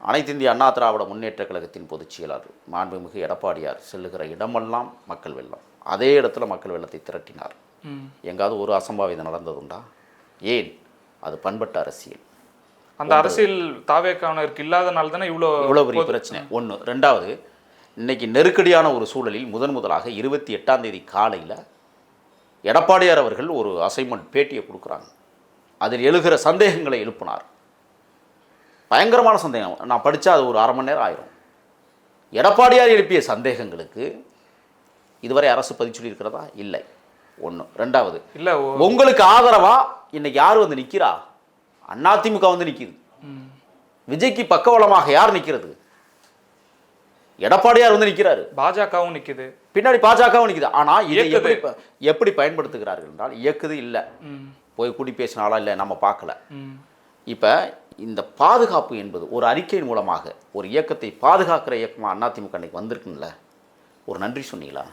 அனைத்து இந்திய அண்ணா திராவிட முன்னேற்றக் கழகத்தின் பொதுச் செயலாளர் மாண்புமிகு எடப்பாடியார் செல்லுகிற இடமெல்லாம் மக்கள் வெள்ளம். அதே இடத்துல மக்கள் வெள்ளத்தை திரட்டினார். எங்காவது ஒரு அசம்பாவிதம் நடந்ததுண்டா? ஏன்? அது பண்பட்ட அரசியல். அந்த அரசியல் தாவேக்கானருக்கு இல்லாதனால தானே இவ்வளோ பெரிய பிரச்சனை. ஒன்று. ரெண்டாவது, இன்னைக்கு நெருக்கடியான ஒரு சூழலில் முதலாக 28ஆம் தேதி காலையில் எடப்பாடியார் அவர்கள் ஒரு அசைன்மெண்ட் பேட்டியை கொடுக்குறாங்க. அதில் எழுகிற சந்தேகங்களை எழுப்பினார். பயங்கரமான சந்தேகம். நான் படித்தா அது ஒரு அரை மணி நேரம் ஆயிரும். எடப்பாடியார் எழுப்பிய சந்தேகங்களுக்கு இதுவரை அரசு பதில் சொல்லியிருக்கிறதா? இல்லை. ஒன்று. ரெண்டாவது, இல்லை உங்களுக்கு ஆதரவா இன்னைக்கு யார் வந்து நிற்கிறா? அதிமுக வந்து நிற்கிது. விஜய்க்கு பக்கபலமாக யார் நிற்கிறது? எடப்பாடியார் வந்து நிற்கிறாரு. பாஜகவும் நிற்குது, பின்னாடி பாஜகவும் நிற்குது. ஆனால் இதை எப்படி பயன்படுத்துகிறார்கள் என்றால், இயக்குது இல்லை, போய் கூட்டி பேசினாலா இல்லை, நம்ம பார்க்கல. இப்போ இந்த பாதுகாப்பு என்பது ஒரு அறிக்கையின் மூலமாக ஒரு இயக்கத்தை பாதுகாக்கிற இயக்கமாக அதிமுக அன்னைக்கு வந்திருக்குல்ல, ஒரு நன்றி சொன்னீங்களா?